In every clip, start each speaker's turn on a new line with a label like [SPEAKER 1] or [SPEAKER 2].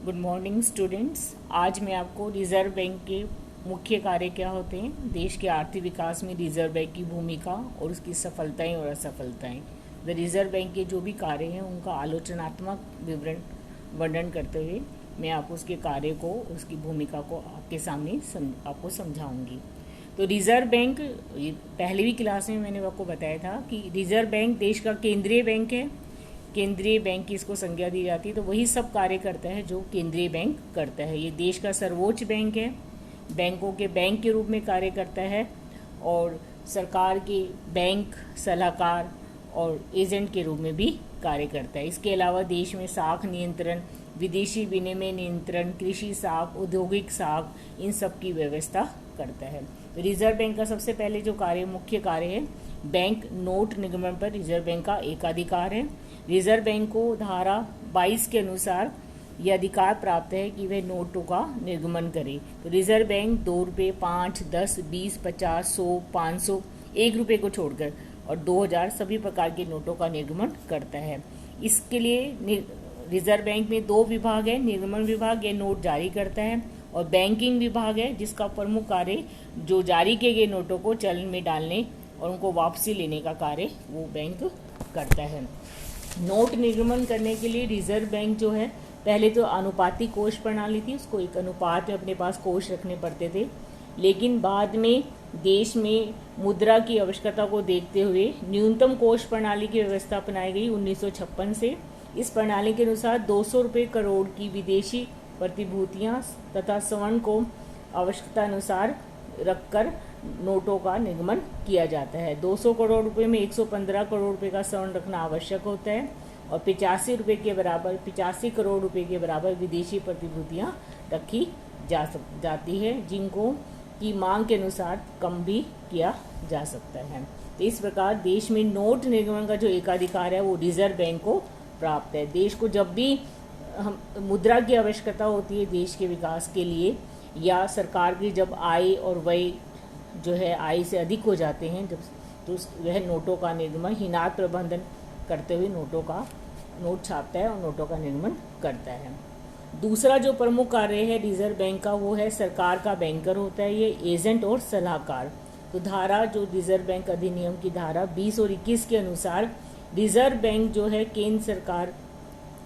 [SPEAKER 1] Good morning students. आज मैं आपको रिजर्व बैंक के मुख्य कार्य क्या होते हैं, देश के आर्थिक विकास में रिजर्व बैंक की भूमिका और उसकी सफलताएं और असफलताएं, द रिजर्व बैंक के जो भी कार्य हैं उनका आलोचनात्मक वर्णन करते हुए मैं आपको उसके कार्य को, उसकी भूमिका को आपके सामने आपको समझाऊंगी। तो रिजर्व बैंक, पहले भी क्लास में मैंने आपको बताया था कि रिजर्व बैंक देश का केंद्रीय बैंक है। केंद्रीय बैंक की इसको संज्ञा दी जाती है, तो वही सब कार्य करता है जो केंद्रीय बैंक करता है। ये देश का सर्वोच्च बैंक है, बैंकों के बैंक के रूप में कार्य करता है और सरकार के बैंक सलाहकार और एजेंट के रूप में भी कार्य करता है। इसके अलावा देश में साख नियंत्रण, विदेशी विनिमय नियंत्रण, कृषि साख, औद्योगिक साख, इन सब की व्यवस्था करता है। तो रिजर्व बैंक का सबसे पहले जो मुख्य कार्य है, बैंक नोट निगमन पर रिजर्व बैंक का एकाधिकार है। रिजर्व बैंक को धारा 22 के अनुसार यह अधिकार प्राप्त है कि वह नोटों का निर्गमन करे। तो रिजर्व बैंक 2 रुपये, 5, 10, 20, 50, 100, 500, 1 रुपये को छोड़कर और 2000 सभी प्रकार के नोटों का निर्गमन करता है। इसके लिए रिजर्व बैंक में 2 विभाग है, निर्गमन विभाग ये नोट जारी करता है और बैंकिंग विभाग है जिसका प्रमुख कार्य जो जारी किए गए नोटों को चलन में डालने और उनको वापसी लेने का कार्य वो बैंक करता है। नोट निर्गमन करने के लिए रिजर्व बैंक जो है, पहले तो अनुपातिक कोष प्रणाली थी, उसको एक अनुपात में अपने पास कोष रखने पड़ते थे, लेकिन बाद में देश में मुद्रा की आवश्यकता को देखते हुए न्यूनतम कोष प्रणाली की व्यवस्था अपनाई गई 1956 से। इस प्रणाली के अनुसार 200 रुपये करोड़ की विदेशी प्रतिभूतियां तथा स्वर्ण को आवश्यकता अनुसार रखकर नोटों का निर्गमन किया जाता है। 200 करोड़ रुपए में 115 करोड़ रुपए का स्वर्ण रखना आवश्यक होता है और 85 करोड़ रुपए के बराबर विदेशी प्रतिभूतियां रखी जाती है, जिनको की मांग के अनुसार कम भी किया जा सकता है। तो इस प्रकार देश में नोट निर्गमन का जो एकाधिकार है वो रिजर्व बैंक को प्राप्त है। देश को जब भी मुद्रा की आवश्यकता होती है देश के विकास के लिए, या सरकार की जब आय और व्यय जो है आय से अधिक हो जाते हैं जब, तो वह नोटों का निर्गमन हिनात प्रबंधन करते हुए नोट छापता है और नोटों का निर्गमन करता है। दूसरा जो प्रमुख कार्य है रिजर्व बैंक का वो है सरकार का बैंकर होता है, ये एजेंट और सलाहकार। तो धारा जो रिजर्व बैंक अधिनियम की धारा 20 और 21 के अनुसार रिजर्व बैंक जो है केंद्र सरकार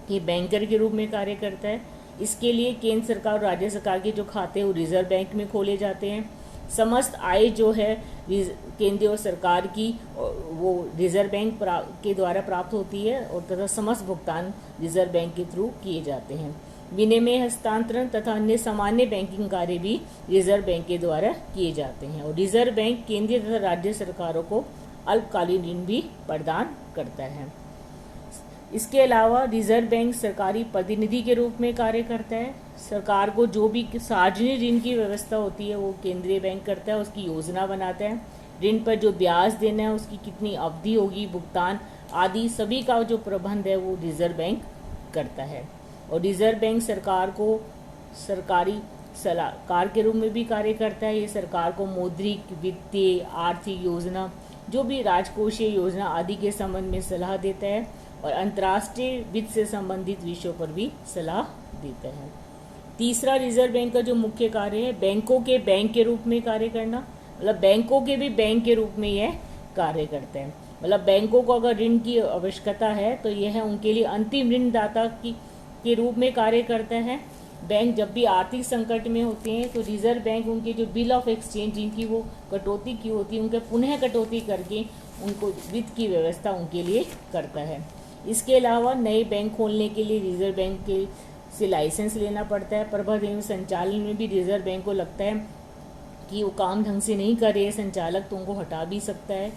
[SPEAKER 1] के बैंकर के रूप में कार्य करता है। इसके लिए केंद्र सरकार और राज्य सरकार के जो खाते हैं वो रिजर्व बैंक में खोले जाते हैं। समस्त आय जो है केंद्रीय और सरकार की वो रिजर्व बैंक के द्वारा प्राप्त होती है और तथा समस्त भुगतान रिजर्व बैंक के थ्रू किए जाते हैं। विनिमय हस्तांतरण तथा अन्य सामान्य बैंकिंग कार्य भी रिजर्व बैंक के द्वारा किए जाते हैं और रिजर्व बैंक केंद्रीय तथा राज्य सरकारों को अल्पकालीन ऋण भी प्रदान करता है। इसके अलावा रिजर्व बैंक सरकारी प्रतिनिधि के रूप में कार्य करता है। सरकार को जो भी सार्वजनिक ऋण की व्यवस्था होती है वो केंद्रीय बैंक करता है, उसकी योजना बनाता है। ऋण पर जो ब्याज देना है, उसकी कितनी अवधि होगी, भुगतान आदि सभी का जो प्रबंध है वो रिजर्व बैंक करता है। और रिजर्व बैंक सरकार को सरकारी सलाहकार के रूप में भी कार्य करता है। ये सरकार को मौद्रिक, वित्तीय, आर्थिक योजना, जो भी राजकोषीय योजना आदि के संबंध में सलाह देता है और अंतर्राष्ट्रीय वित्त से संबंधित विषयों पर भी सलाह देता है। तीसरा रिजर्व बैंक का जो मुख्य कार्य है बैंकों के बैंक के रूप में कार्य करना, मतलब बैंकों के भी बैंक के रूप में यह कार्य करता है। मतलब बैंकों को अगर ऋण की आवश्यकता है तो यह उनके लिए अंतिम ऋणदाता के रूप में कार्य करता है। बैंक जब भी आर्थिक संकट में होते हैं तो रिजर्व बैंक उनके जो बिल ऑफ एक्सचेंज जिनकी वो कटौती की होती है उनके पुनः कटौती करके उनको वित्त की व्यवस्था उनके लिए करता है। इसके अलावा नए बैंक खोलने के लिए रिजर्व बैंक के से लाइसेंस लेना पड़ता है। प्रबंधन एवं संचालन में भी रिजर्व बैंक को लगता है कि वो काम ढंग से नहीं कर रहे हैं संचालक, तो उनको हटा भी सकता है।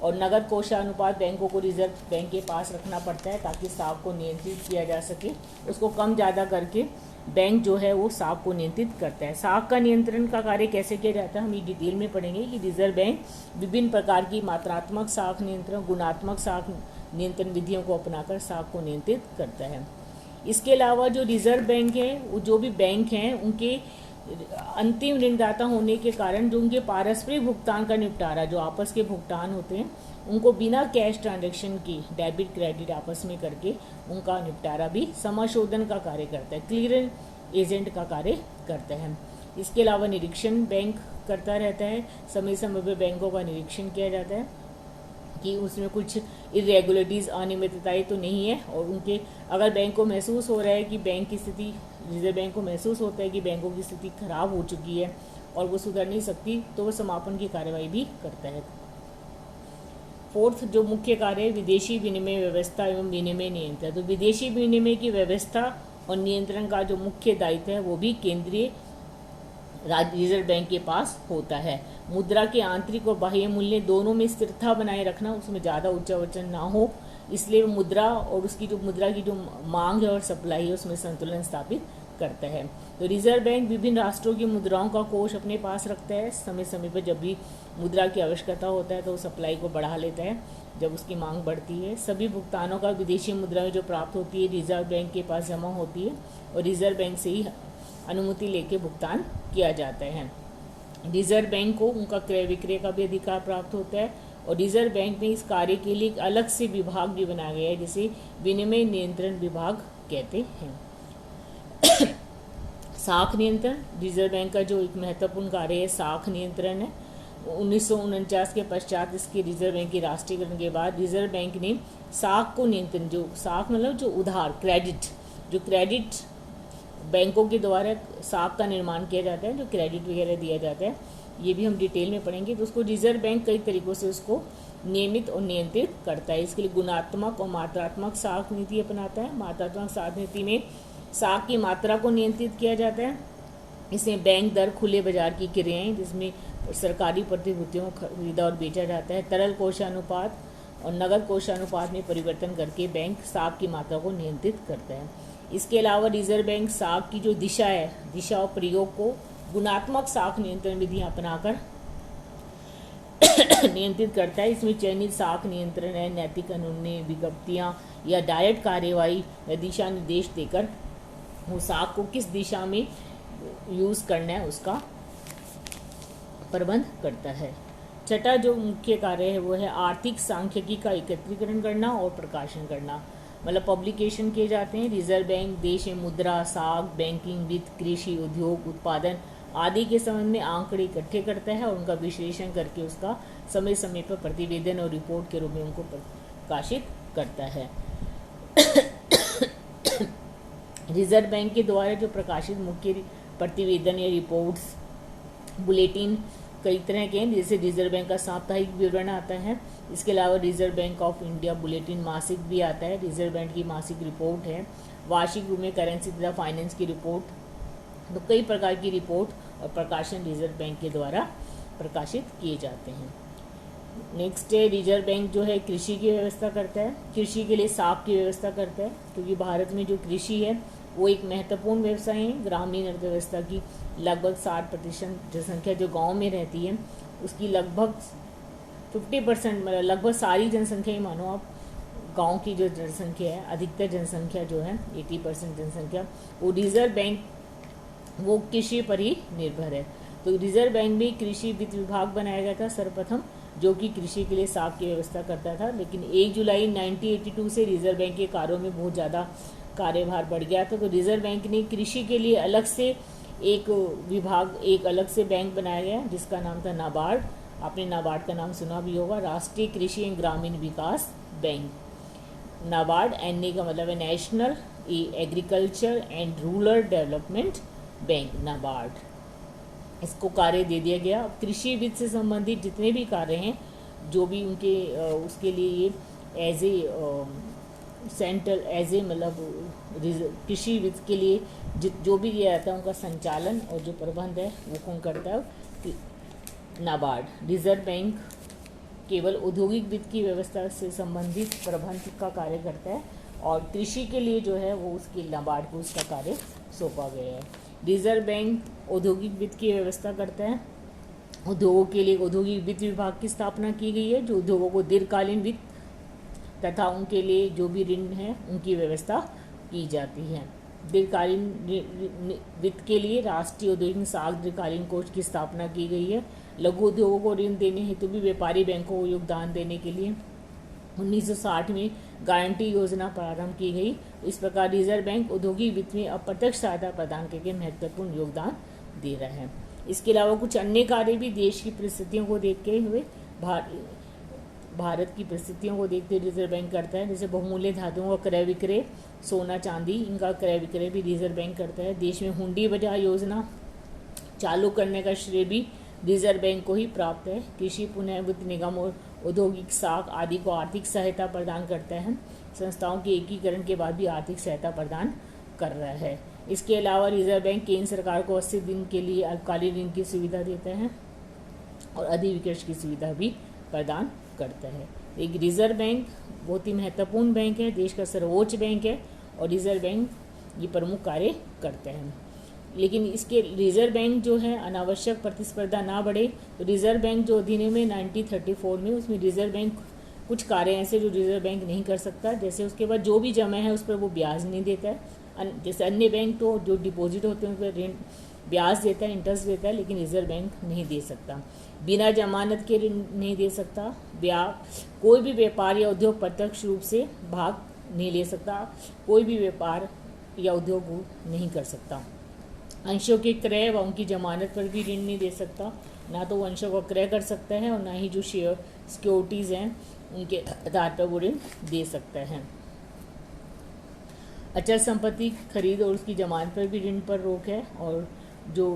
[SPEAKER 1] और नगद कोषानुपात बैंकों को रिजर्व बैंक के पास रखना पड़ता है ताकि साख को नियंत्रित किया जा सके। उसको कम ज़्यादा करके बैंक जो है वो साख को नियंत्रित करता है। साख का नियंत्रण का कार्य कैसे किया जाता है हम ये डिटेल में पढ़ेंगे कि रिजर्व बैंक विभिन्न प्रकार की मात्रात्मक साख नियंत्रण, गुणात्मक साख नियंत्रण विधियों को अपनाकर साख को नियंत्रित करता है। इसके अलावा जो रिजर्व बैंक है वो जो भी बैंक हैं उनके अंतिम ऋणदाता होने के कारण जो उनके पारस्परिक भुगतान का निपटारा, जो आपस के भुगतान होते हैं, उनको बिना कैश ट्रांजैक्शन की डेबिट क्रेडिट आपस में करके उनका निपटारा भी समाशोधन का कार्य करता है, क्लियर एजेंट का कार्य करता है। इसके अलावा निरीक्षण बैंक करता रहता है, समय समय पर बैंकों का निरीक्षण किया जाता है कि उसमें कुछ इरेगुलरिटीज़ अनियमितताएं तो नहीं है, और उनके अगर बैंक को महसूस हो रहा है कि बैंक की स्थिति, रिजर्व बैंक को महसूस होता है कि बैंकों की स्थिति खराब हो चुकी है और वो सुधर नहीं सकती, तो वो समापन की कार्रवाई भी करता है। फोर्थ जो मुख्य कार्य है, विदेशी विनिमय व्यवस्था एवं विनिमय नियंत्रण। तो विदेशी विनिमय की व्यवस्था और नियंत्रण का जो मुख्य दायित्व है वो भी केंद्रीय रिजर्व बैंक के पास होता है। मुद्रा के आंतरिक और बाह्य मूल्य दोनों में स्थिरता बनाए रखना, उसमें ज़्यादा उच्चावचन ना हो, इसलिए मुद्रा और उसकी जो मुद्रा की जो मांग है और सप्लाई है उसमें संतुलन स्थापित करता है। तो रिजर्व बैंक विभिन्न राष्ट्रों की मुद्राओं का कोष अपने पास रखता है। समय समय पर जब भी मुद्रा की आवश्यकता होता है तो सप्लाई को बढ़ा लेता है जब उसकी मांग बढ़ती है। सभी भुगतानों का विदेशी मुद्रा में जो प्राप्त होती है रिजर्व बैंक के पास जमा होती है और रिजर्व बैंक से ही अनुमति लेके भुगतान किया जाता है। रिजर्व बैंक को उनका क्रय विक्रय का भी अधिकार प्राप्त होता है और रिजर्व बैंक में इस कार्य के लिए एक अलग से विभाग भी बनाया गया है जिसे विनिमय नियंत्रण विभाग कहते हैं। साख नियंत्रण, रिजर्व बैंक का जो एक महत्वपूर्ण कार्य है साख नियंत्रण है। 1949 के पश्चात इसके रिजर्व बैंक के राष्ट्रीयकरण के बाद रिजर्व बैंक ने साख को नियंत्रण, जो साख मतलब जो उधार क्रेडिट, जो क्रेडिट बैंकों के द्वारा साख का निर्माण किया जाता है, जो क्रेडिट वगैरह दिया जाता है, ये भी हम डिटेल में पढ़ेंगे। तो उसको रिजर्व बैंक कई तरीकों से उसको नियमित और नियंत्रित करता है। इसके लिए गुणात्मक और मात्रात्मक साख नीति अपनाता है। मात्रात्मक साख नीति में साख की मात्रा को नियंत्रित किया जाता है। इसमें बैंक दर, खुले बाजार की क्रियाएं जिसमें सरकारी प्रतिभूतियों को खरीदा और बेचा जाता है, तरल कोषानुपात और नगद कोषानुपात में परिवर्तन करके बैंक साख की मात्रा को नियंत्रित करता है। इसके अलावा रिजर्व बैंक साख की जो दिशा है, दिशा और प्रयोग को गुणात्मक साख नियंत्रण विधियां अपनाकर नियंत्रित करता है। इसमें चयनित साख नियंत्रण है, नैतिक कानूनी विज्ञप्तियां या डायरेक्ट कार्यवाही या दिशा निर्देश देकर वो साख को किस दिशा में यूज करना है उसका प्रबंध करता है। छठा जो मुख्य कार्य है वो है आर्थिक सांख्यिकी का एकत्रीकरण करना और प्रकाशन करना, मतलब पब्लिकेशन किए जाते हैं। रिजर्व बैंक देश में मुद्रा, साख, बैंकिंग, वित्त, कृषि, उद्योग, उत्पादन आदि के संबंध में आंकड़े इकट्ठे करता है और उनका विश्लेषण करके उसका समय समय पर प्रतिवेदन और रिपोर्ट के रूप में उनको प्रकाशित करता है। रिजर्व बैंक के द्वारा जो प्रकाशित मुख्य प्रतिवेदन या रिपोर्ट्स, बुलेटिन कई तरह के हैं, जैसे रिजर्व बैंक का साप्ताहिक विवरण आता है। इसके अलावा reserve bank of India bulletin मासिक भी आता है। रिजर्व बैंक की मासिक रिपोर्ट है, वार्षिक रूप में करेंसी तथा फाइनेंस की रिपोर्ट। तो कई प्रकार की रिपोर्ट और प्रकाशन रिजर्व बैंक के द्वारा प्रकाशित किए जाते हैं। नेक्स्ट है रिजर्व बैंक जो है कृषि की व्यवस्था करता है, कृषि के लिए साख की व्यवस्था करता है, क्योंकि भारत में जो कृषि है वो एक महत्वपूर्ण व्यवसाय है। ग्रामीण अर्थव्यवस्था की लगभग 60% जनसंख्या जो गांव में रहती है उसकी लगभग 50%, मतलब लगभग सारी जनसंख्या ही मानो आप, गांव की जो जनसंख्या है, अधिकतर जनसंख्या जो है 80% जनसंख्या वो रिजर्व बैंक वो कृषि पर ही निर्भर है। तो रिजर्व बैंक में कृषि वित्त विभाग बनाया गया था सर्वप्रथम, जो कि कृषि के लिए साख की व्यवस्था करता था। लेकिन 1 जुलाई 1982 से रिजर्व बैंक के कार्यों में बहुत ज़्यादा कार्यभार बढ़ गया था, तो रिजर्व बैंक ने कृषि के लिए अलग से एक विभाग, एक अलग से बैंक बनाया गया जिसका नाम था नाबार्ड। आपने नाबार्ड का नाम सुना भी होगा, राष्ट्रीय कृषि एवं ग्रामीण विकास बैंक। नाबार्ड, एनए का मतलब है national agriculture and rural development bank, NABARD. इसको कार्य दे दिया गया। कृषि वित्त से संबंधित जितने भी कार्य हैं, जो भी उनके उसके लिए ये as a central, as a मतलब कृषि वित्त के लिए जो भी दिया जाता है उनका संचालन और जो प्रबंध है वो कौन करता है? नाबार्ड। रिजर्व बैंक केवल औद्योगिक वित्त की व्यवस्था से संबंधित प्रबंध का कार्य करता है और कृषि के लिए जो है वो उसके नाबार्ड को उसका कार्य सौंपा गया है। रिजर्व बैंक औद्योगिक वित्त की व्यवस्था करता है। उद्योगों के लिए औद्योगिक वित्त विभाग की स्थापना की गई है, जो उद्योगों को दीर्घकालीन वित्त तथा उनके लिए जो भी ऋण है उनकी व्यवस्था की जाती है। दीर्घकालीन वित्त के लिए राष्ट्रीय औद्योगिक साख दीर्घकालीन कोष की स्थापना की गई है। लघु उद्योगों को ऋण देने हेतु भी व्यापारी बैंकों को योगदान देने के लिए 1960 में गारंटी योजना प्रारंभ की गई। इस प्रकार रिजर्व बैंक औद्योगिक वित्त में अप्रत्यक्ष सहायता प्रदान करके महत्वपूर्ण योगदान दे रहा है। इसके अलावा कुछ अन्य कार्य भी देश की परिस्थितियों को देखते हुए भारत की परिस्थितियों को देखते हुए रिजर्व बैंक करता है। जैसे बहुमूल्य धातुओं का क्रय विक्रय, सोना चांदी, इनका क्रय विक्रय भी रिजर्व बैंक करता है। देश में हुंडी बाजार योजना चालू करने का श्रेय भी रिजर्व बैंक को ही प्राप्त है। कृषि पुनः वित्त निगम और औद्योगिक साख आदि को आर्थिक सहायता प्रदान करता है। संस्थाओं के एकीकरण के बाद भी आर्थिक सहायता प्रदान कर रहा है। इसके अलावा रिजर्व बैंक केंद्र सरकार को 80 दिन के लिए अल्पकालीन ऋण की सुविधा देता है और अधिविक्रय की सुविधा भी प्रदान करता है। एक रिजर्व बैंक बहुत ही महत्वपूर्ण बैंक है, देश का सर्वोच्च बैंक है और रिजर्व बैंक ये प्रमुख कार्य करते हैं। लेकिन इसके रिजर्व बैंक जो है अनावश्यक प्रतिस्पर्धा ना बढ़े तो रिजर्व बैंक जो अधिनियम में 1934 में उसमें रिजर्व बैंक कुछ कार्य ऐसे जो रिजर्व बैंक नहीं कर सकता। जैसे उसके बाद जो भी जमा है उस पर वो ब्याज नहीं देता है। जैसे अन्य बैंक तो जो डिपॉजिट होते हैं उस पर ऋण ब्याज देता है, इंटरेस्ट देता है, लेकिन रिजर्व बैंक नहीं दे सकता। बिना जमानत के ऋण नहीं दे सकता। कोई भी व्यापार या उद्योग प्रत्यक्ष रूप से भाग नहीं ले सकता। कोई भी व्यापार या उद्योग नहीं कर सकता। अंशों के क्रय व उनकी जमानत पर भी ऋण नहीं दे सकता। ना तो वो अंशों का क्रय कर सकता है और ना ही जो शेयर सिक्योरिटीज़ हैं उनके आधार पर वो ऋण दे सकता है। अचल संपत्ति खरीद और उसकी जमानत पर भी ऋण पर रोक है। और जो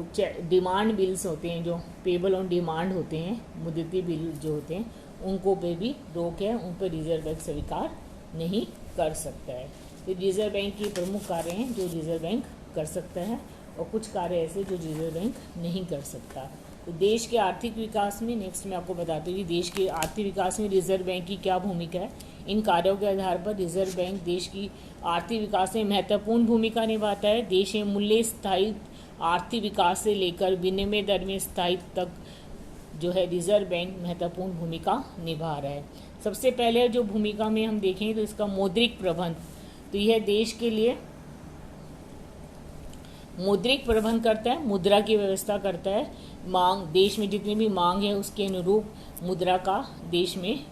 [SPEAKER 1] डिमांड बिल्स होते हैं, जो पेबल ऑन डिमांड होते हैं, मुद्दती बिल जो होते हैं, उनको पे भी रोक है। उन पर रिजर्व बैंक स्वीकार नहीं कर सकता है। तो रिजर्व बैंक के प्रमुख कार्य हैं जो रिजर्व बैंक कर सकता है और कुछ कार्य ऐसे जो रिजर्व बैंक नहीं कर सकता। तो देश के आर्थिक विकास में नेक्स्ट मैं आपको बताती हूँ कि देश के आर्थिक विकास में रिजर्व बैंक की क्या भूमिका है। इन कार्यों के आधार पर रिजर्व बैंक देश की आर्थिक विकास में महत्वपूर्ण भूमिका निभाता है। देश में मूल्य स्थायी आर्थिक विकास से लेकर विनिमय दर में स्थायित्व तक जो है रिजर्व बैंक महत्वपूर्ण भूमिका निभा रहा है। सबसे पहले जो भूमिका में हम देखें तो इसका मौद्रिक प्रबंध, तो यह देश के लिए मौद्रिक प्रबंध करता है, मुद्रा की व्यवस्था करता है। मांग, देश में जितनी भी मांग है उसके अनुरूप मुद्रा का देश में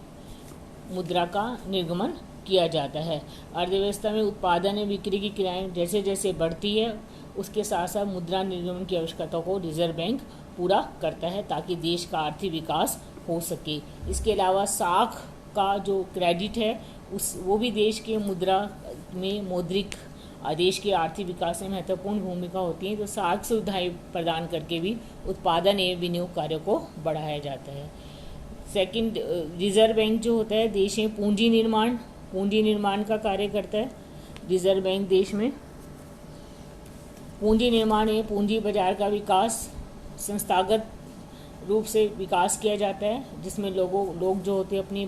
[SPEAKER 1] मुद्रा का निर्गमन किया जाता है। अर्थव्यवस्था में उत्पादन और बिक्री की क्रियाएं जैसे जैसे बढ़ती है उसके साथ साथ मुद्रा निर्गमन की आवश्यकता को रिजर्व बैंक पूरा करता है ताकि देश का आर्थिक विकास हो सके। इसके अलावा साख का जो क्रेडिट है वो भी देश के मुद्रा में मौद्रिक देश के आर्थिक विकास में महत्वपूर्ण भूमिका होती है। तो साख सुविधाएं प्रदान करके भी उत्पादन एवं विनियोग कार्यों को बढ़ाया जाता है। सेकंड, रिजर्व बैंक जो होता है देश में पूंजी निर्माण का कार्य करता है। रिजर्व बैंक देश में पूंजी निर्माण है, पूंजी बाजार का विकास संस्थागत रूप से विकास किया जाता है, जिसमें लोग जो होते हैं अपनी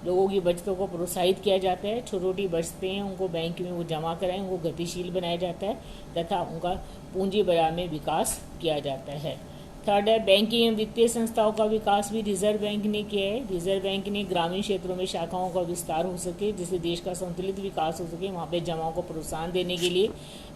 [SPEAKER 1] लोगों की बचतों को प्रोत्साहित किया जाता है। छोटी छोटी बचतें हैं उनको बैंक में वो जमा कराएं, उनको गतिशील बनाया जाता है तथा उनका पूंजी बाजार में विकास किया जाता है। थर्ड है, बैंकिंग एवं वित्तीय संस्थाओं का विकास भी रिजर्व बैंक ने किया है। रिजर्व बैंक ने ग्रामीण क्षेत्रों में शाखाओं का विस्तार हो सके, जिससे देश का संतुलित विकास हो सके, वहाँ पे जमाओं को प्रोत्साहन देने के लिए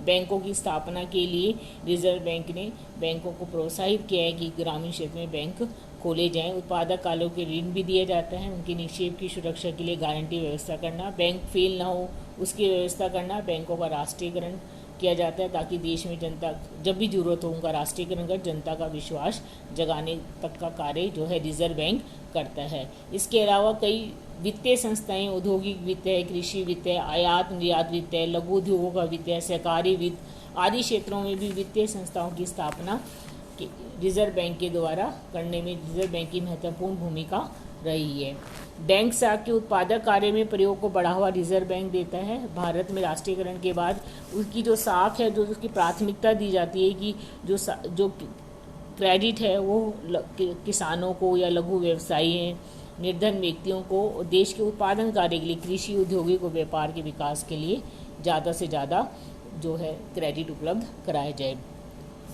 [SPEAKER 1] बैंकों की स्थापना के लिए रिजर्व बैंक ने बैंकों को प्रोत्साहित किया है कि ग्रामीण क्षेत्र में बैंक खोले जाएं। उत्पादक कालों के ऋण भी दिए जाते हैं। उनके निक्षेप की सुरक्षा के लिए गारंटी व्यवस्था करना, बैंक फेल ना हो उसकी व्यवस्था करना, बैंकों का राष्ट्रीयकरण किया जाता है ताकि देश में जनता जब भी जरूरत हो उनका राष्ट्रीयकरण कर जनता का विश्वास जगाने तक का कार्य जो है रिजर्व बैंक करता है। इसके अलावा कई वित्तीय संस्थाएं, औद्योगिक वित्त है, कृषि वित्त है, आयात निर्यात वित्त है, लघु उद्योगों का वित्त है, सहकारी वित्त आदि क्षेत्रों में भी वित्तीय संस्थाओं की स्थापना रिजर्व बैंक के द्वारा करने में रिजर्व बैंक की महत्वपूर्ण भूमिका रही है। बैंक साख के उत्पादक कार्य में प्रयोग को बढ़ावा रिजर्व बैंक देता है। भारत में राष्ट्रीयकरण के बाद उसकी जो साख है, जो उसकी प्राथमिकता दी जाती है कि जो क्रेडिट है वो किसानों को या लघु व्यवसायी निर्धन व्यक्तियों को देश के उत्पादन कार्य के लिए, कृषि औद्योगिक और व्यापार के विकास के लिए ज़्यादा से ज़्यादा जो है क्रेडिट उपलब्ध कराया जाए।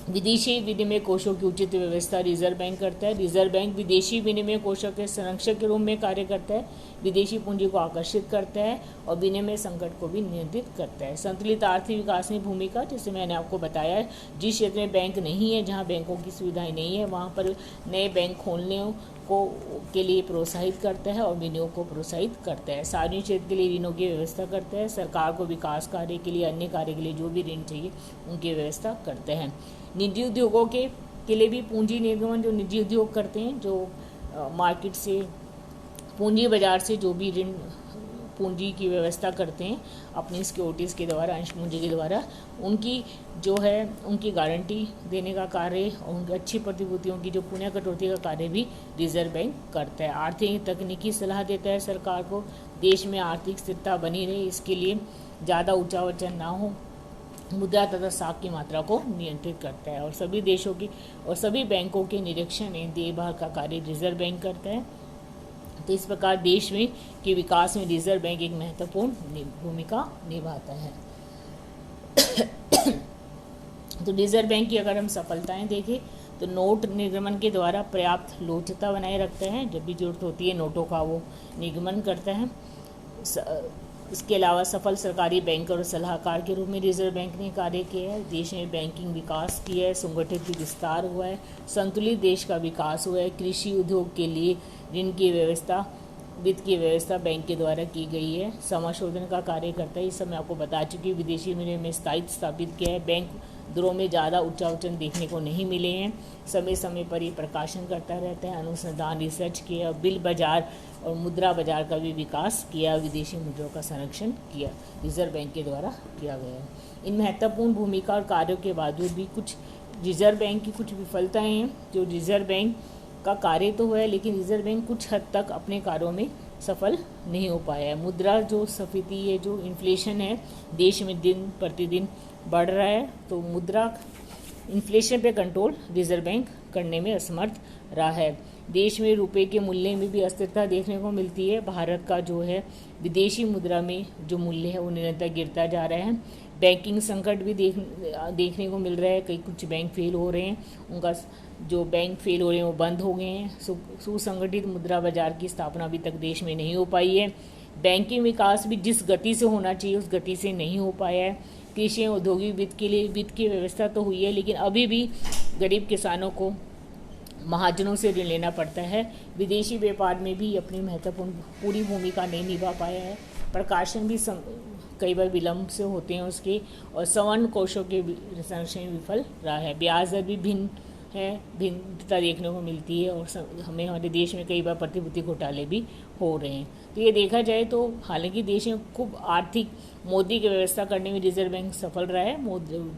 [SPEAKER 1] विदेशी विनिमय कोषों की उचित व्यवस्था रिजर्व बैंक करता है। रिजर्व बैंक विदेशी विनिमय कोषों के संरक्षक के रूप में कार्य करता है, विदेशी पूंजी को आकर्षित करता है और विनिमय संकट को भी नियंत्रित करता है। संतुलित आर्थिक विकास में भूमिका, जैसे मैंने आपको बताया है, जिस क्षेत्र में बैंक नहीं है, जहाँ बैंकों की सुविधाएं नहीं है, वहाँ पर नए बैंक खोलने को के लिए प्रोत्साहित करता है और विनियोग को प्रोत्साहित करता है। सार्वजनिक क्षेत्र के लिए ऋणों की व्यवस्था करता है। सरकार को विकास कार्य के लिए, अन्य कार्य के लिए जो भी ऋण चाहिए उनकी व्यवस्था करते हैं। निजी उद्योगों के लिए भी पूंजी निर्गमन, जो निजी उद्योग करते हैं, जो मार्केट से, पूंजी बाजार से जो भी ऋण पूंजी की व्यवस्था करते हैं अपनी सिक्योरिटीज़ के द्वारा, अंश पूंजी के द्वारा, उनकी जो है उनकी गारंटी देने का कार्य और उनकी अच्छी प्रतिभूतियों की जो पुनः कटौती का कार्य भी रिजर्व बैंक करता है। आर्थिक तकनीकी सलाह देता है सरकार को, देश में आर्थिक स्थिरता बनी रहे इसके लिए ज़्यादा ऊंचा वचन ना हो, मुद्रा तथा साख की मात्रा को नियंत्रित करता है और सभी देशों की और सभी बैंकों के निरीक्षण एवं देखभाल का कार्य रिजर्व बैंक करता है। तो इस प्रकार देश में के विकास में रिजर्व बैंक एक महत्वपूर्ण भूमिका निभाता है। तो रिजर्व बैंक की अगर हम सफलताएं देखें तो नोट निर्गमन के द्वारा पर्याप्त लोचता बनाए रखते हैं, जब भी जरूरत होती है नोटों का वो निर्गमन करता है। इसके अलावा सफल सरकारी बैंकर और सलाहकार के रूप में रिजर्व बैंक ने कार्य किया है। देश में बैंकिंग विकास किया है, संगठित विस्तार हुआ है, संतुलित देश का विकास हुआ है। कृषि उद्योग के लिए ऋण की व्यवस्था, वित्त की व्यवस्था बैंक के द्वारा की गई है। समाशोधन का कार्य करता है, इस समय आपको बता चुकी, विदेशी विनिमय में स्थायित्व स्थापित किया है। बैंक दरों में ज़्यादा उच्चावचन देखने को नहीं मिले हैं। समय समय पर ये प्रकाशन करता रहता है, अनुसंधान, रिसर्च किया, बिल बाजार और मुद्रा बाजार का भी विकास किया, विदेशी मुद्राओं का संरक्षण किया, रिजर्व बैंक के द्वारा किया गया है। इन महत्वपूर्ण भूमिका और कार्यों के बावजूद भी कुछ रिजर्व बैंक की कुछ विफलताएं हैं। जो रिजर्व बैंक का कार्य तो हुआ है, लेकिन रिजर्व बैंक कुछ हद तक अपने कार्यों में सफल नहीं हो पाया है। मुद्रा जो स्फीति है, जो इन्फ्लेशन है, देश में दिन प्रतिदिन बढ़ रहा है, तो मुद्रा इन्फ्लेशन पे कंट्रोल रिजर्व बैंक करने में असमर्थ रहा है। देश में रुपए के मूल्य में भी अस्थिरता देखने को मिलती है। भारत का जो है विदेशी मुद्रा में जो मूल्य है वो निरंतर गिरता जा रहा है। बैंकिंग संकट भी देखने को मिल रहा है। कई कुछ बैंक फेल हो रहे हैं, उनका जो बैंक फेल हो रहे हैं वो बंद हो गए हैं। सुसंगठित मुद्रा बाजार की स्थापना अभी तक देश में नहीं हो पाई है। बैंकिंग विकास भी जिस गति से होना चाहिए उस गति से नहीं हो पाया है। कृषि औद्योगिक वित्त के लिए वित्त की व्यवस्था तो हुई है, लेकिन अभी भी गरीब किसानों को महाजनों से ऋण लेना पड़ता है। विदेशी व्यापार में भी अपनी महत्वपूर्ण पूरी भूमिका नहीं निभा पाया है। प्रकाशन भी कई बार विलंब से होते हैं उसके, और सवर्ण कोषों के संरक्षण विफल रहा है। ब्याज दर भी भिन्नता देखने को मिलती है और हमारे देश में कई बार प्रतिभूति घोटाले भी हो रहे हैं। तो ये देखा जाए तो हालांकि देश में खूब आर्थिक मोदी की व्यवस्था करने में रिजर्व बैंक सफल रहा है,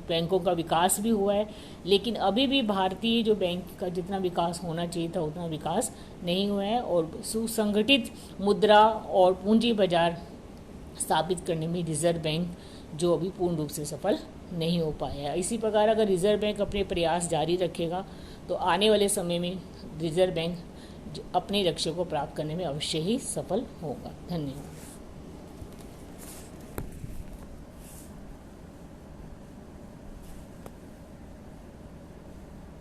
[SPEAKER 1] बैंकों का विकास भी हुआ है, लेकिन अभी भी भारतीय जो बैंक का जितना विकास होना चाहिए था उतना विकास नहीं हुआ है और सुसंगठित मुद्रा और पूंजी बाजार स्थापित करने में रिजर्व बैंक जो अभी पूर्ण रूप से सफल नहीं हो पाया है। इसी प्रकार अगर रिजर्व बैंक अपने प्रयास जारी रखेगा तो आने वाले समय में रिजर्व बैंक अपने लक्ष्य को प्राप्त करने में अवश्य ही सफल होगा। धन्यवाद।